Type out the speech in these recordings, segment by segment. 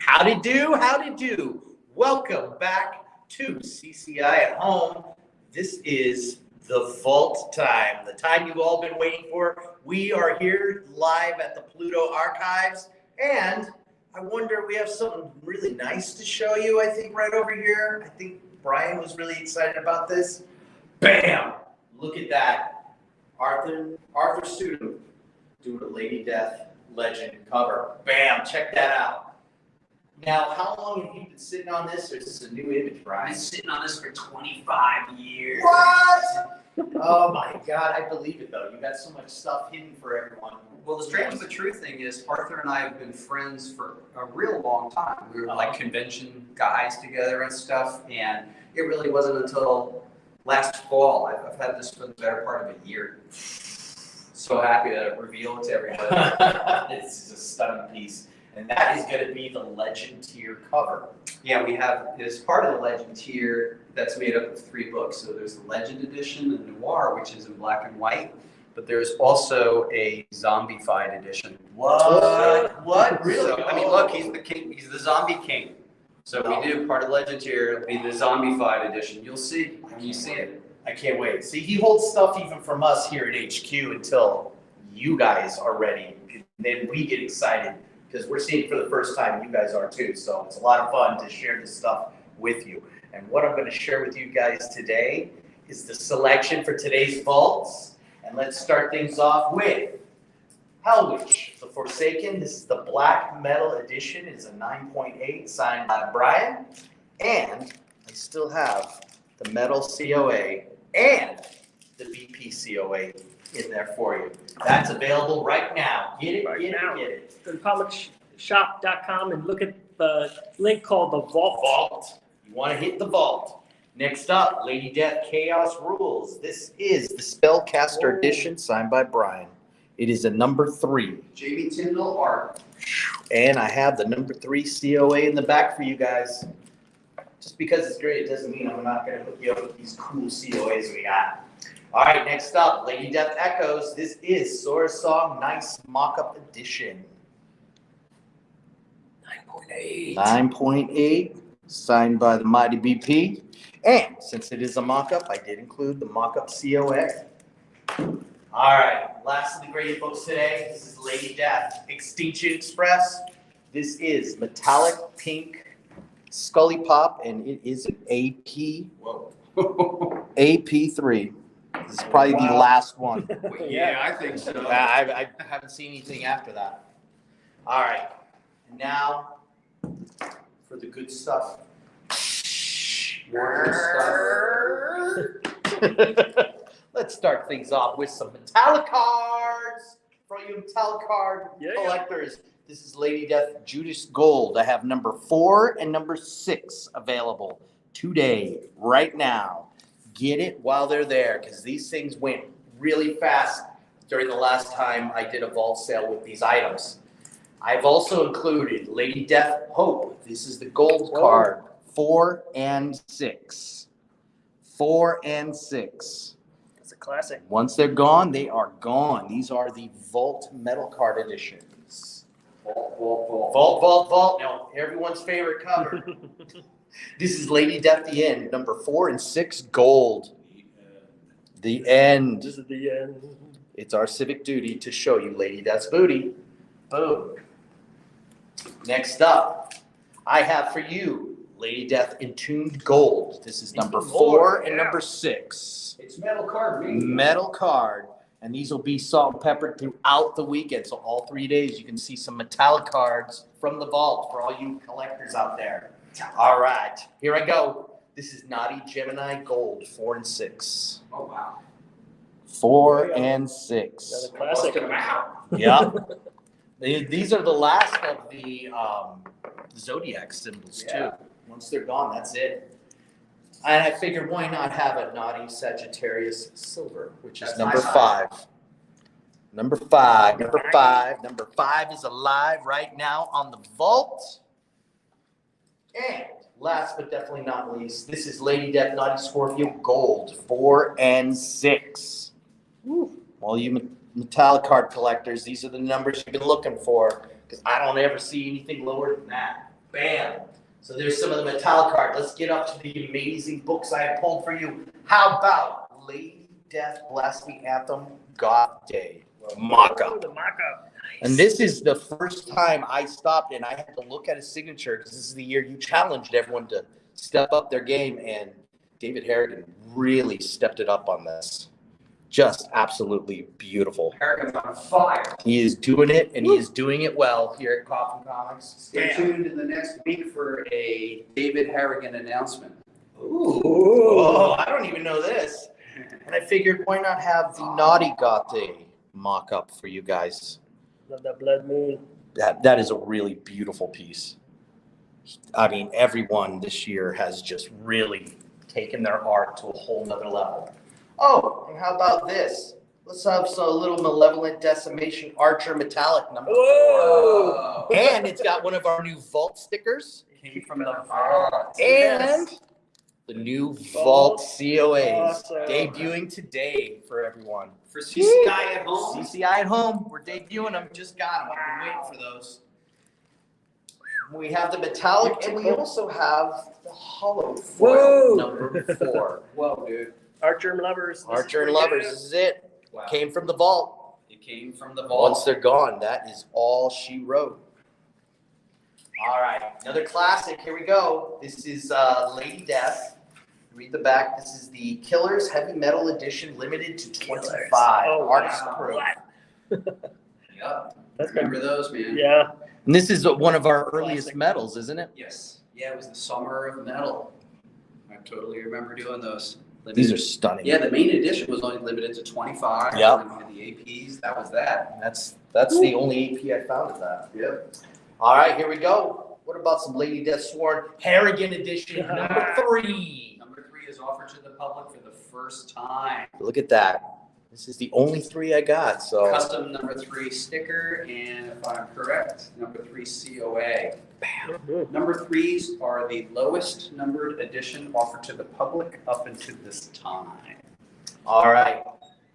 Howdy do. Welcome back to CCI at Home. This is the Vault time, the time you've all been waiting for. We are here live at the PULIDO archives, and I wonder, we have something really nice to show you, I think, right over here. I think Brian was really excited about this. Bam! Look at that. Arthur Studham doing a Lady Death Legend cover. Bam! Check that out. Now, how long have you been sitting on this, or is this a new image, Brian? I've been sitting on this for 25 years. What? Oh my God, I believe it though. You got so much stuff hidden for everyone. Well, the strange but true thing is, Arthur and I have been friends for a real long time. We were like convention guys together and stuff, and it really wasn't until last fall. I've had this for the better part of a year. So happy to reveal it to everybody. This is a stunning piece. And that is going to be the Legend tier cover. Yeah, we have, as part of the Legend tier, that's made up of 3 books. So there's the Legend edition, the Noir, which is in black and white, but there's also a zombified edition. What? What? Really? So, I mean, look, he's the king. He's the zombie king. So we do part of Legend tier. It'll be the zombified edition. You'll see when you see it. I can't wait. See, he holds stuff even from us here at HQ until you guys are ready. Then we get excited, because we're seeing it for the first time, you guys are too. So it's a lot of fun to share this stuff with you. And what I'm going to share with you guys today is the selection for today's vaults. And let's start things off with Hellwitch, The Forsaken. This is the black metal edition. It's a 9.8 signed by Brian. And I still have the metal COA and the BP COA in there for you. That's available right now. Get it, get it. Go to comicshop.com and look at the link called the Vault. Vault. You want to hit the Vault. Next up, Lady Death Chaos Rules. This is the Spellcaster edition signed by Brian. It is a number 3. Jamie Tyndall art. And I have the number 3 COA in the back for you guys. Just because it's great, it doesn't mean I'm not going to hook you up with these cool COAs we got. All right, next up, Lady Death Echoes. This is Sora Song Nice Mock-Up Edition. 9.8. 9.8, signed by the Mighty BP. And since it is a mock-up, I did include the mock-up COA. All right, last of the graded books today. This is Lady Death Extinction Express. This is metallic pink Scully Pop, and it is an AP. Whoa. AP3. This is probably the last one. Yeah, I think so. I haven't seen anything after that. All right. Now for the good stuff. More good stuff. Let's start things off with some metallic cards. For you metallic card collectors, this is Lady Death Judas Gold. I have number 4 and number 6 available today, right now. Get it while they're there, because these things went really fast during the last time I did a vault sale with these items. I've also included Lady Death Hope. This is the gold card, 4 and 6. 4 and 6. That's a classic. Once they're gone, they are gone. These are the Vault metal card editions. Vault. No, everyone's favorite cover. This is Lady Death The End, number 4 and 6 gold. The End. This is the end. It's our civic duty to show you Lady Death's booty. Boom. Next up, I have for you Lady Death Entombed Gold. This is number 4 and number 6. It's metal card. Metal card. And these will be salt and peppered throughout the weekend. So all 3 days you can see some metallic cards from the vault for all you collectors out there. All right, here I go. This is Naughty Gemini Gold, 4 and 6. Oh, wow. 4 and 6. Another classic. Busted them out. Yeah. These are the last of the zodiac symbols, too. Once they're gone, that's it. And I figured, why not have a Naughty Sagittarius Silver, which is number 5. Number 5. Number 5 is alive right now on the vault. And last but definitely not least, this is Lady Death Naughty Scorpio Gold, 4 and 6. Woo. Well, you metallic card collectors, these are the numbers you've been looking for, because I don't ever see anything lower than that. Bam. So there's some of the metallic art. Let's get up to the amazing books I have pulled for you. How about Lady Death Blasphemy Anthem Goth Day mock-up? The mock-up. And this is the first time I stopped and I had to look at his signature because this is the year you challenged everyone to step up their game, and David Harrigan really stepped it up on this. Just absolutely beautiful. Harrigan's on fire. He is doing it, and he is doing it well here at Coffin Comics. Stay tuned in the next week for a David Harrigan announcement. Ooh. Oh, I don't even know this. And I figured, why not have the Naughty Goth Day mock-up for you guys? Love that blood moon. That is a really beautiful piece. I mean, everyone this year has just really taken their art to a whole nother level. Oh, and how about this? Let's have a little Malevolent Decimation Archer Metallic number 4. And it's got one of our new Vault stickers. Came from the vault. And the new Vault COAs. Awesome. Debuting today for everyone. For CCI at home. CCI at home. We're debuting them. Just got them. I've been waiting for those. We have the metallic, and we also have the hollow foil Whoa. number 4. Whoa, dude. Archer and Lovers. This Archer is and for Lovers, you. this is it. Wow. Came from the vault. It came from the vault. Once they're gone, that is all she wrote. All right, another classic. Here we go. This is Lady Death. Read the back. This is the Killers Heavy Metal Edition, limited to 25. Oh, Artist wow. proof. Yep. That's good. Remember those, man? Yeah. And this is one of our earliest Classic. metals, isn't it? Yes. Yeah, it was the summer of metal. I totally remember doing those. These are stunning. Yeah, the main edition was only limited to 25. Yep. And the APs, that was that. That's the only AP I found of that. Yep. All right, here we go. What about some Lady Death Sworn Harrigan Edition number 3? Number 3 is offered to the public for the first time. Look at that. This is the only 3 I got. So Custom number 3 sticker, and if I'm correct, number 3 COA. Mhm. Number 3s are the lowest numbered edition offered to the public up until this time. all right,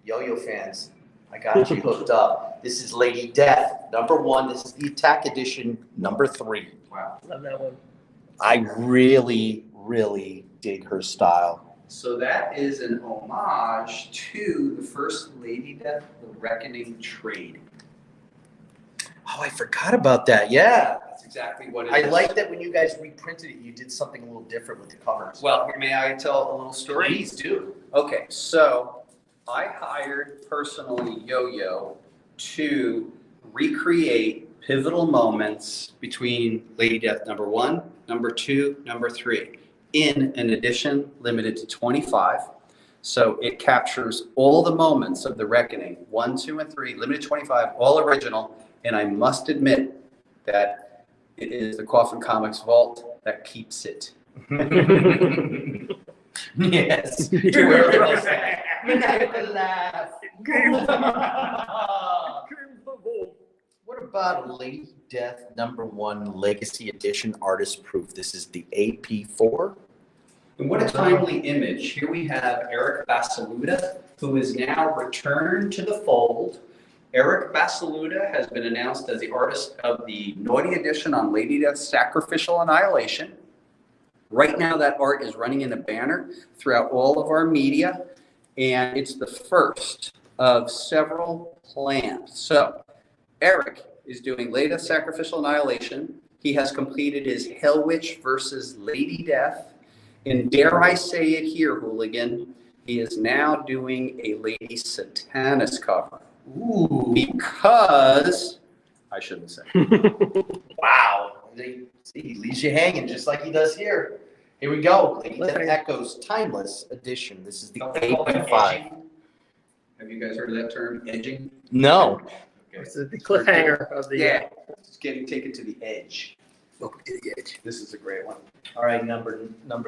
yo-yo fans, I got you hooked up. This is Lady Death number 1. This is the Attack Edition number 3. Wow. Love that one. I really, really dig her style. So that is an homage to the first Lady Death, the Reckoning trade. Oh, I forgot about that. Yeah. That's exactly what it I is. like that when you guys reprinted it, you did something a little different with the covers. Well, may I tell a little story? Please do. Okay, so I hired personally Yo-Yo to recreate pivotal moments between Lady Death number 1, number 2, number 3 in an edition limited to 25. So it captures all the moments of the Reckoning, 1, 2, and 3, limited 25, all original. And I must admit that it is the Coffin Comics Vault that keeps it. Yes. Maniacal laugh. What about Lady Death number 1 Legacy Edition Artist Proof? This is the AP4. And what a timely image. Here we have Eric Basaluda, who is now returned to the fold. Eric Basaluda has been announced as the artist of the Naughty Edition on Lady Death's Sacrificial Annihilation. Right now, that art is running in a banner throughout all of our media, and it's the first of several planned. So, Eric is doing Lady Death's Sacrificial Annihilation. He has completed his Hell Witch versus Lady Death. And dare I say it here, Hooligan, he is now doing a Lady Satanis cover. Ooh. Because, I shouldn't say. Wow. He leaves you hanging just like he does here. Here we go. Lady Death Echoes Timeless Edition. This is the AP5. Have you guys heard of that term, edging? No. It's the cliffhanger of the. Yeah, it's getting taken to the edge. This is a great one. All right, number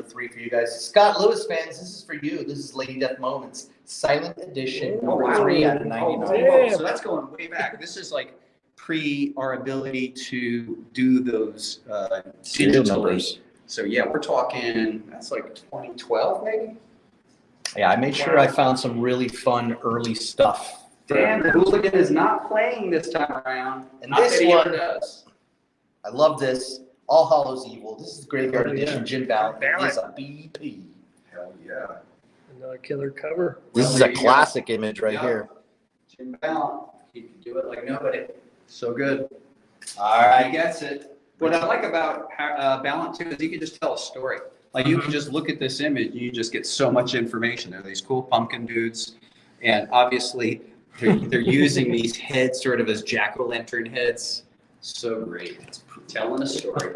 3 for you guys. Scott Lewis fans, this is for you. This is Lady Death Moments. Silent Edition, number wow. 3 out of Oh, 99. damn. So that's going way back. This is like pre our ability to do those Serial digitally. numbers. So yeah, we're talking, that's like 2012 maybe? Yeah, I made sure I found some really fun early stuff. Dan, the Hooligan is not playing this time around. And Not this that he ever one- does. I love this. All Hallows Evil. This is the Graveyard Oh, Edition. yeah. Jim Ballard Ballard. is a BP. Hell yeah. Another killer cover. This Well, is there a you go. classic image right Yeah. here. Jim Ballant, he can do it like nobody. So good. All He right. gets it. What I like about Ballant too is he can just tell a story. Like you can just look at this image and you just get so much information. There are these cool pumpkin dudes, and obviously they're using these heads sort of as jack-o'-lantern heads. So great. It's telling a story.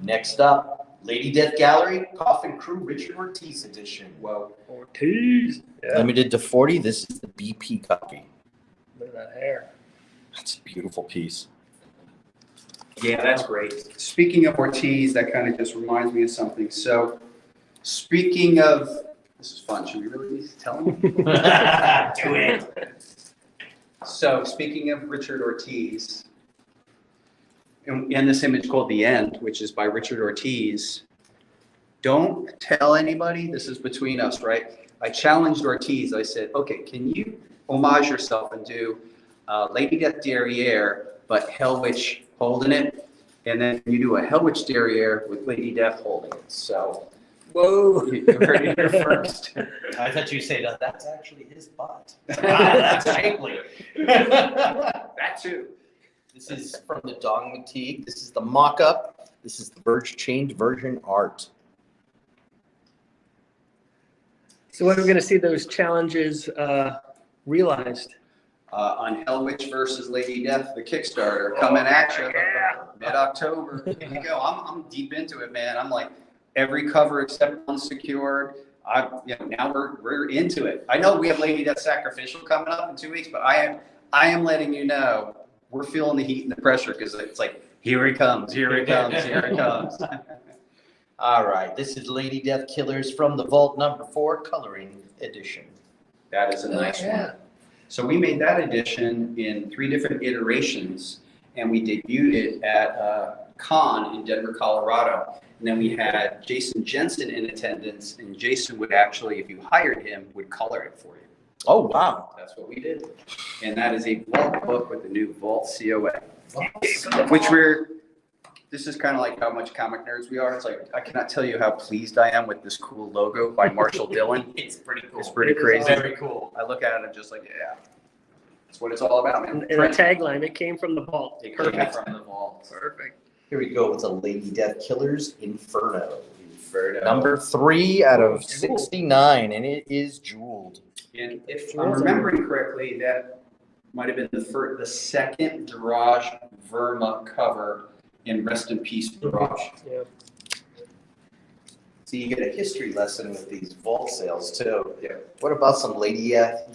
Next up, Lady Death Gallery, Coffin Crew Richard Ortiz edition. Whoa. Ortiz. Yeah. Limited to 40. This is the BP copy. Look at that hair. That's a beautiful piece. Yeah, that's great. Speaking of Ortiz, that kind of just reminds me of something. So, speaking of, this is fun. Should we really tell them? Do it. So, speaking of Richard Ortiz, in this image called The End, which is by Richard Ortiz, don't tell anybody. This is between us, right? I challenged Ortiz. I said, okay, can you homage yourself and do Lady Death Derriere, but Hell Witch holding it, and then you do a Hell Witch Derriere with Lady Death holding it. So, Whoa. you heard it here first. I thought you say that that's actually his butt. That's shapely. That too. This is from the Dong Matique. This is the mock-up. This is the chained version art. So when are we going to see those challenges realized? On Hell Witch versus Lady Death, the Kickstarter, coming at you mid-October. Here you go. I'm deep into it, man. I'm like every cover except one secured. Now we're into it. I know we have Lady Death Sacrificial coming up in 2 weeks, but I am letting you know we're feeling the heat and the pressure because it's like here it comes, here it comes, here it comes. All right, this is Lady Death Killers from the Vault number 4 coloring edition. That is a nice one. So we made that edition in 3 different iterations, and we debuted it at Con in Denver, Colorado. And then we had Jason Jensen in attendance, and Jason would actually, if you hired him, would color it for you. Oh, wow. That's what we did. And that is a Vault book with the new Vault COA, which this is kind of like how much comic nerds we are. It's like, I cannot tell you how pleased I am with this cool logo by Marshall Dillon. It's pretty cool. It's pretty It is crazy. Very cool. I look at it and just like, yeah, that's what it's all about, man. And a tagline, it came from the vault. It came from the Vault. Perfect. Here we go with the Lady Death Killers Inferno. Inferno. Number 3 out of 69, and it is jeweled. And if I'm remembering correctly, that might have been the second Daraj Verma cover in Rest in Peace Daraj. Yeah. So you get a history lesson with these vault sales too. Yeah. What about some Lady Death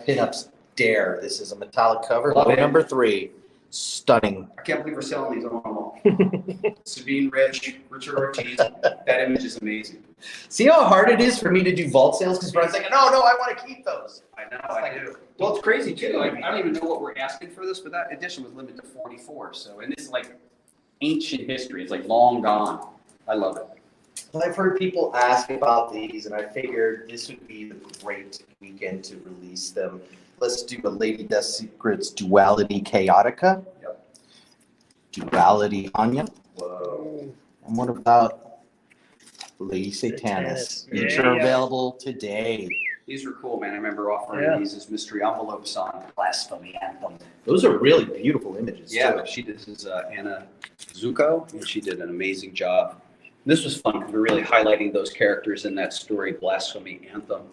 pinups? Dare. This is a metallic cover. Love it. Number 3. Stunning. I can't believe we're selling these. I want them all. Sabine Rich, Richard Ortiz. That image is amazing. See how hard it is for me to do vault sales? Because Brian's like, no, I want to keep those. I know, I do. Well, it's crazy too. Like, I don't even know what we're asking for this, but that edition was limited to 44. So, and this is like ancient history. It's like long gone. I love it. Well, I've heard people ask about these, and I figured this would be the great weekend to release them. Let's do a Lady Death Secrets Duality Chaotica. Yep. Duality Anya. Whoa. And what about Lady Satanis? Satanis. Each Yeah, are yeah. available today. These were cool, man. I remember offering these as mystery envelopes on Blasphemy Anthem. Those are really beautiful images, Yeah, too. this is Anna Zuko, and she did an amazing job. This was fun because we're really highlighting those characters in that story, Blasphemy Anthem.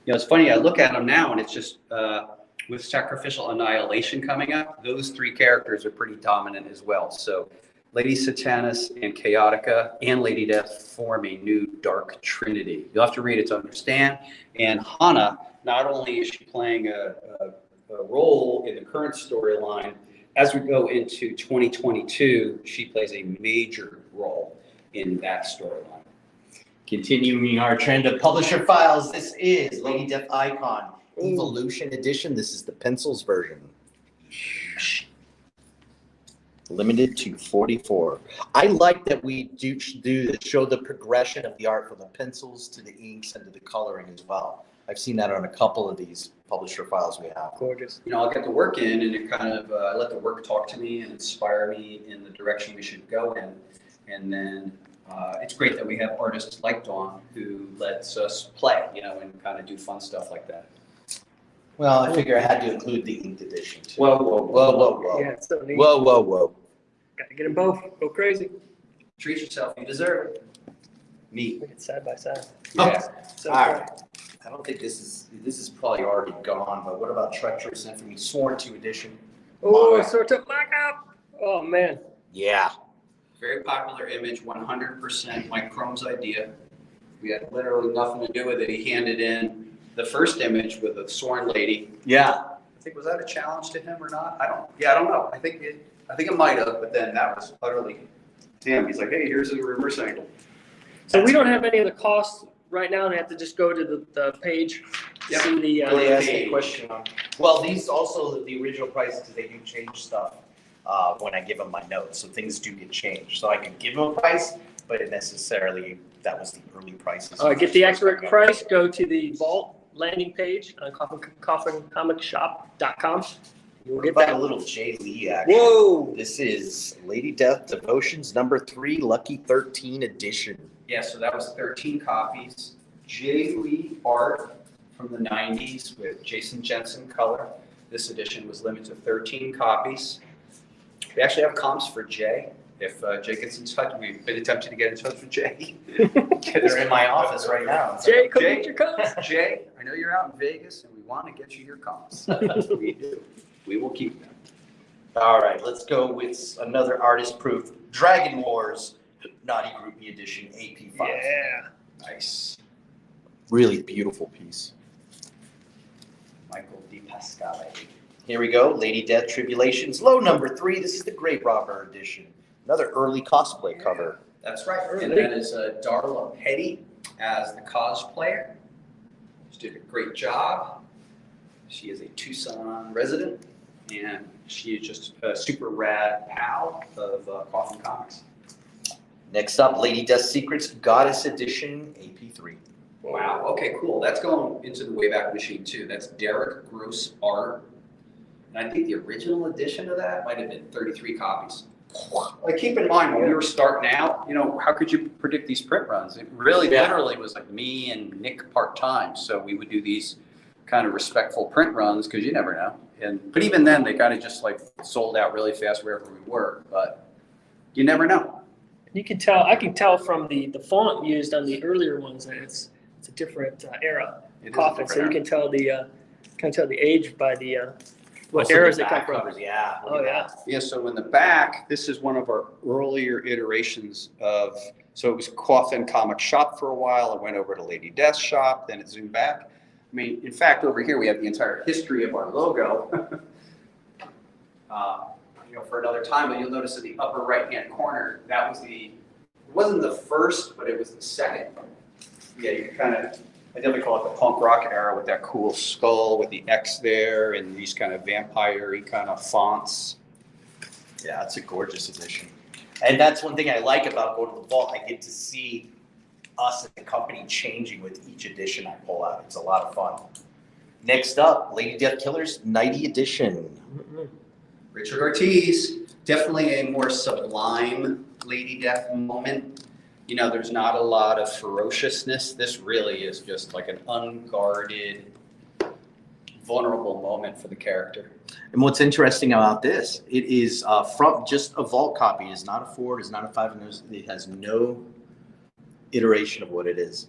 You know, it's funny, I look at them now, and it's just, with Sacrificial Annihilation coming up, those 3 characters are pretty dominant as well. So Lady Satanis and Chaotica and Lady Death form a new Dark Trinity. You'll have to read it to understand. And Hana, not only is she playing a role in the current storyline, as we go into 2022, she plays a major role in that storyline. Continuing our trend of publisher files, this is Lady Death Icon Evolution Edition. This is the pencils version. Limited to 44. I like that we do show the progression of the art from the pencils to the inks and to the coloring as well. I've seen that on a couple of these publisher files we have. Gorgeous. I'll get the work in and it kind of, let the work talk to me and inspire me in the direction we should go in. And then it's great that we have artists like Dawn who lets us play, and kind of do fun stuff like that. Well, I figure I had to include the inked edition too. Whoa, whoa, Whoa, whoa, whoa. Yeah, it's so neat. Whoa, whoa, whoa. Got to get them both. Go crazy. Treat yourself, you deserve it. Neat. Look at side by side. Yeah. So All cool. right. I don't think this is probably already gone, but what about Treacherous Infamy Sworn to edition? Oh, Manga. sort of back up. Oh man. Yeah. Very popular image, 100% Mike Chrome's idea. We had literally nothing to do with it. He handed in the first image with a sworn lady. Yeah. I think, was that a challenge to him or not? I don't know. I think it might have, but then that was utterly him. He's like, hey, here's a reverse angle. So we don't have any of the costs right now. They have to just go to the page, Yep. see the. Really ask a question on. Well, these also the original prices because they do change stuff when I give them my notes, so things do get changed. So I can give them a price, but it necessarily that was the early prices. Get the accurate price. Go to the Vault landing page on coffincomicsshop.com. You'll What get about that. a little Jay Lee action? Whoa. This is Lady Death Devotions #3, Lucky 13 edition. Yeah, so that was 13 copies. Jay Lee art from the 90s with Jason Jensen color. This edition was limited to 13 copies. We actually have comps for Jay. If Jay gets in touch, we've been attempting to get in touch with Jay. They're in my office right now. Jay, come Jay. get your coats. Jay, I know you're out in Vegas and we want to get you your comps. We do. We will keep them. All right, let's go with another artist proof. Dragon Wars Naughty Groupie edition AP5. Yeah. Nice. Really beautiful piece. Michael Di Pasquale. Here we go. Lady Death Tribulations, low #3. This is the Grave Robber edition. Another early cosplay cover. That's right. And that is Darla Petty as the cosplayer. She did a great job. She is a Tucson resident, and she is just a super rad pal of Coffin Comics. Next up, Lady Death Secrets Goddess Edition AP3. Wow. Okay, cool. That's going into the Wayback Machine, too. That's Derek Gross art. And I think the original edition of that might have been 33 copies. Like, keep in mind, when we were starting out, how could you predict these print runs? It really literally was like me and Nick part-time. So we would do these kind of respectful print runs because you never know. But even then, they kind of just like sold out really fast wherever we were. But you never know. You can tell. I can tell from the font used on the earlier ones that it's a different era. It is a Coffin, so different you can tell the age by the what Also eras the they come back from. covers, yeah. Oh yeah. Yeah, so in the back, this is one of our earlier iterations of, so it was Coffin Comics Shop for a while, it went over to Lady Death's shop, then it zoomed back. I mean, in fact, over here we have the entire history of our logo. For another time, but you'll notice in the upper right-hand corner, that was it wasn't the first, but it was the second. Yeah, you kind of, I definitely call it the punk rock era with that cool skull with the X there and these kind of vampire-y kind of fonts. Yeah, it's a gorgeous edition. And that's one thing I like about going to the vault. I get to see us as a company changing with each edition I pull out. It's a lot of fun. Next up, Lady Death Killers Nighty Edition. Richard Ortiz, definitely a more sublime Lady Death moment. There's not a lot of ferociousness. This really is just like an unguarded, vulnerable moment for the character. And what's interesting about this, it is from just a vault copy. It's not a 4, it's not a 5, and it has no iteration of what it is.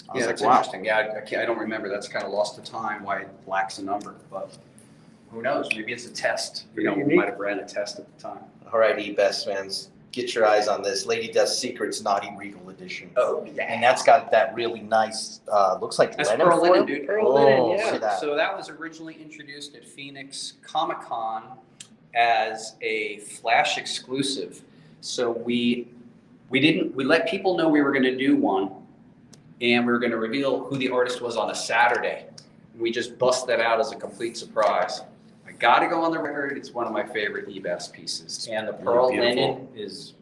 I was Yeah, like, that's wow. interesting. Yeah, I don't remember. That's kind of lost to time why it lacks a number, but who knows? Maybe it's a test. We might have ran a test at the time. All righty, best fans, get your eyes on this. Lady Death Secrets Naughty Regal Edition. Oh, yeah. And that's got that really nice, looks like That's linen pearl foil. linen, dude. Pearl linen, Oh, yeah. look at that. So that was originally introduced at Phoenix Comic-Con as a Flash exclusive. So we let people know we were going to do one, and we were going to reveal who the artist was on a Saturday. We just bust that out as a complete surprise. I got to go on the record. It's one of my favorite eBAS pieces, and the pearl linen is.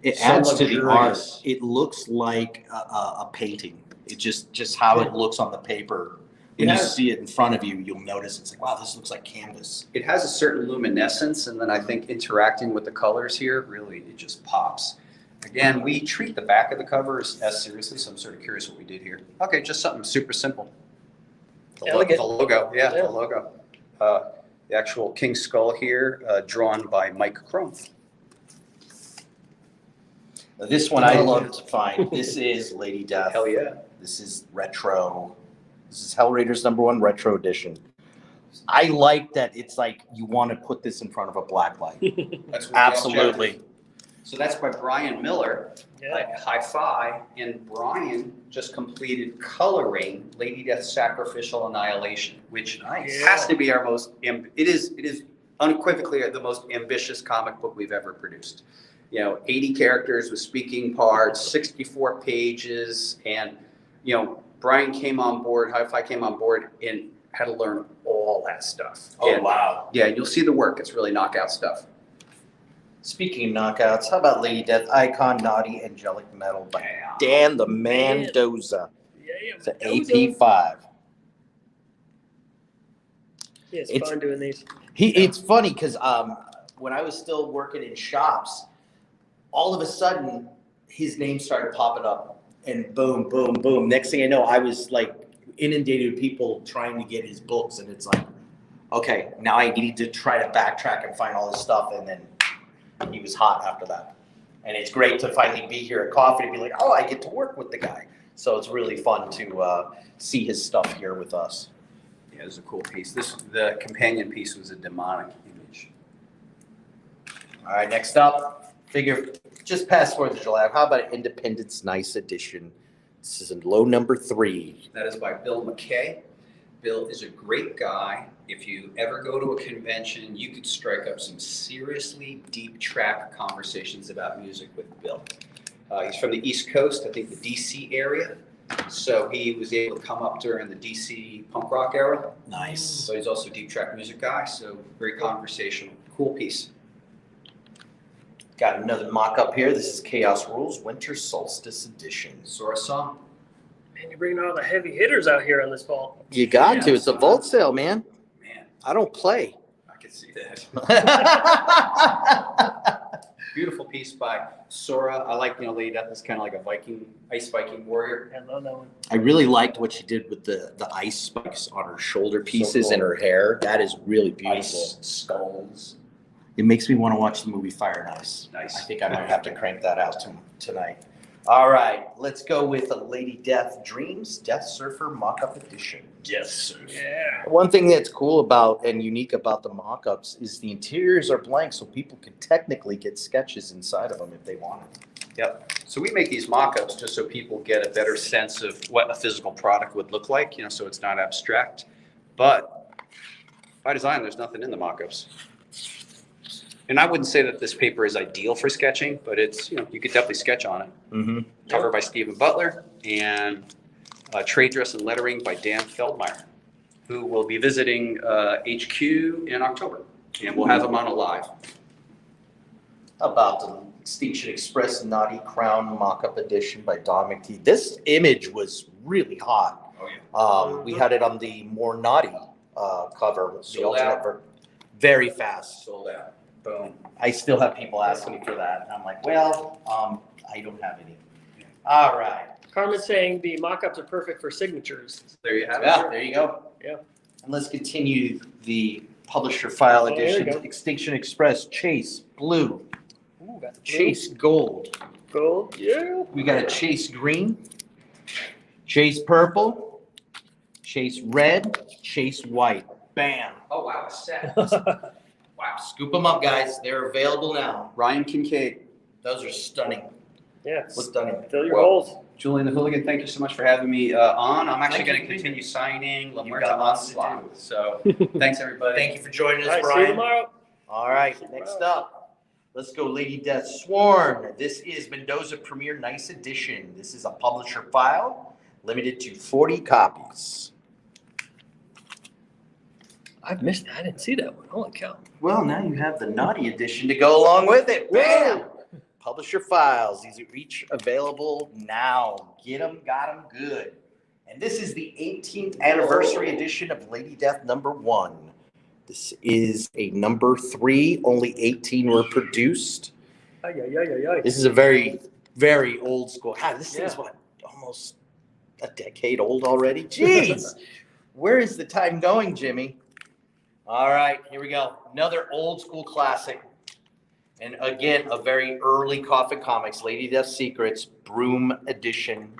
It so adds to the art. luxurious. It looks like a painting. It just how it looks on the paper When you see it in front of you, you'll notice it's like, wow, this looks like canvas. It has a certain luminescence, and then I think interacting with the colors here, really, it just pops. Again, we treat the back of the cover as seriously, so I'm sort of curious what we did here. Okay, just something super simple. The logo, yeah, the logo. The actual King Skull here, drawn by Mike Crone. This one I love to find. This is Lady Death. Hell yeah. This is retro. This is Hellraider's #1 retro edition. I like that it's like you want to put this in front of a black light. That's Absolutely. So that's by Brian Miller, Yeah. Hi-Fi, and Brian just completed coloring Lady Death's Sacrificial Annihilation, which has to be our most, it is unequivocally the most ambitious comic book we've ever produced. 80 characters with speaking parts, 64 pages, and, Brian came on board, Hi-Fi came on board and had to learn all that stuff. Oh, wow. Yeah, you'll see the work. It's really knockout stuff. Speaking of knockouts, how about Lady Death Icon Naughty Angelic Metal by Dan the Mendoza? Yeah, It's an AP5. Yeah, it's fun doing these. It's funny because when I was still working in shops, all of a sudden his name started popping up, and boom, boom, boom. Next thing I know, I was like inundated with people trying to get his books, and it's like, okay, now I need to try to backtrack and find all this stuff, and then he was hot after that. And it's great to finally be here at Coffin and be like, oh, I get to work with the guy. So it's really fun to see his stuff here with us. Yeah, it was a cool piece. The companion piece was a demonic image. All right, next up, figure just past 4th of July. How about Independence Nice Edition? This is in low number 3. That is by Bill McKay. Bill is a great guy. If you ever go to a convention, you could strike up some seriously deep track conversations about music with Bill. He's from the East Coast, I think the DC area. So he was able to come up during the DC punk rock era. Nice. So he's also a deep track music guy, so very conversational. Cool piece. Got another mock-up here. This is Chaos Rules Winter Solstice Edition. Sora song. Man, you're bringing all the heavy hitters out here on this fall. You got to. It's a vault sale, man. Man, I don't play. I can see that. Beautiful piece by Sora. I like, Lady Death is kind of like a Viking, ice Viking warrior. I love that one. I really liked what she did with the ice spikes on her shoulder pieces and her hair. That is really beautiful. Ice skulls. It makes me want to watch the movie Fire and Ice. Nice. I think I might have to crank that out tonight. All right, let's go with a Lady Death Dreams Death Surfer mock-up edition. Death Surfer. Yeah. One thing that's cool about and unique about the mock-ups is the interiors are blank, so people can technically get sketches inside of them if they wanted. Yep. So we make these mock-ups just so people get a better sense of what a physical product would look like, so it's not abstract. But by design, there's nothing in the mock-ups. And I wouldn't say that this paper is ideal for sketching, but it's, you could definitely sketch on it. Mm-hmm. Cover by Stephen Butler and trade dress and lettering by Dan Feldmeyer, who will be visiting HQ in October. And we'll have him on a live. About the Extinction Express Naughty Crown mock-up edition by Don McTee. This image was really hot. Oh, yeah. We had it on the more naughty cover. The Sold alternate out. very fast. Sold out. Boom. I still have people asking me for that. And I'm like, well, I don't have any. All right. Carmen's saying the mock-ups are perfect for signatures. There you have it. Yeah, there you go. Yeah. And let's continue the publisher file Oh, there you edition. go. Extinction Express, Chase, Blue, Ooh, got the Chase, Gold. gold. Yeah. We got a Chase Green, Chase Purple, Chase Red, Chase White. Bam. Oh, wow. A set. Wow. Scoop them up, guys. They're available now. Ryan Kincaid. Those are stunning. Yeah. Stunning. Fill your Well, holes. Julian the Hooligan, thank you so much for having me on. I'm actually going to continue signing You've Lamarta got lots to Onslaught. So thanks, everybody. Thank you for joining us, All right, see you Brian. tomorrow. All right, next up, let's go Lady Death Sworn. This is Mendoza Premier Nice Edition. This is a publisher file, limited to 40 copies. I've missed that. I didn't see that one. Holy cow. Well, now you have the naughty edition to go along with it. Bam! Publisher files. These are each available now. Get them, got them good. And this is the 18th anniversary edition of Lady Death #1. This is a #3. Only 18 were produced. Ay, ay, ay, ay, ay. This is a very, very old school. God, this thing's Yeah. what, almost a decade old already? Jeez. Where is the time going, Jimmy? All right, here we go. Another old school classic. And again, a very early Coffin Comics, Lady Death Secrets, Broom edition.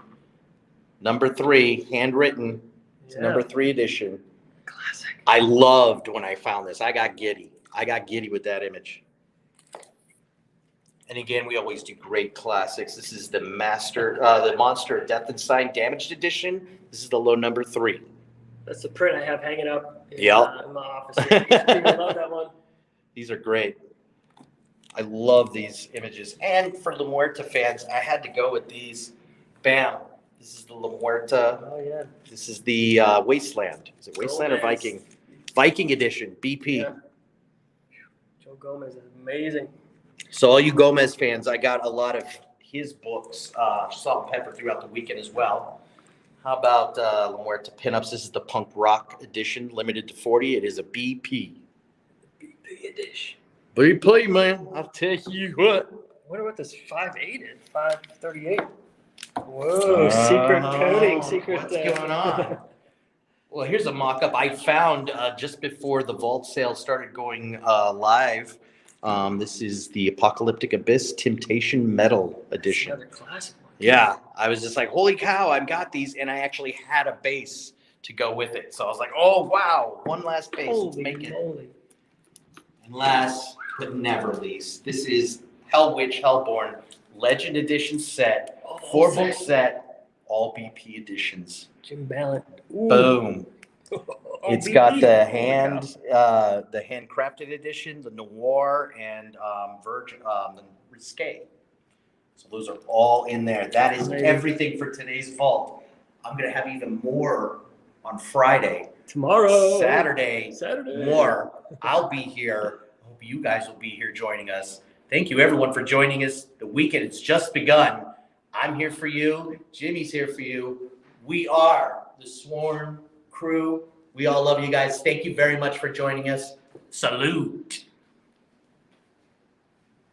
#3, handwritten. It's Yeah. #3 edition. Classic. I loved when I found this. I got giddy. With that image. And again, we always do great classics. This is the the Monster of Death and Sign Damaged Edition. This is the low #3. That's the print I have hanging up in, Yep. In my office. I love that one. These are great. I love these images. And for La Muerta fans, I had to go with these. Bam. This is the La Muerta. Oh, yeah. This is the Wasteland. Is it Wasteland or Gomez. Viking? Viking edition, BP. Yeah. Joe Gomez is amazing. So all you Gomez fans, I got a lot of his books, Salt and Pepper, throughout the weekend as well. How about La Muerta pinups? This is the punk rock edition, limited to 40. It is a BP. BP edition. BP, man. I'll tell you what. I wonder what this 5.8 is. 538. Whoa, secret coding, secret. What's going on? Well, here's a mock-up I found just before the vault sale started going live. This is the Apocalyptic Abyss Temptation Metal edition. Another classic one. Yeah, I was just like, holy cow, I've got these, and I actually had a base to go with it. So I was like, oh, wow, one last base. Let's Holy make it. moly. And last but never least, this is Hell Witch Hellborn Legend Edition set, 4-book set, all BP editions. Jim Ballant. Ooh. Boom. Oh, It's BP. got the Holy handcrafted edition, the Noir, and Virgin, the Risque. So those are all in there. That is Amazing. everything for today's vault. I'm gonna have even more on Friday. cow. Tomorrow. Saturday, Saturday. more. I'll be here. Hope you guys will be here joining us. Thank you everyone for joining us. The weekend has just begun. I'm here for you. Jimmy's here for you. We are the Sworn crew. We all love you guys. Thank you very much for joining us. Salute.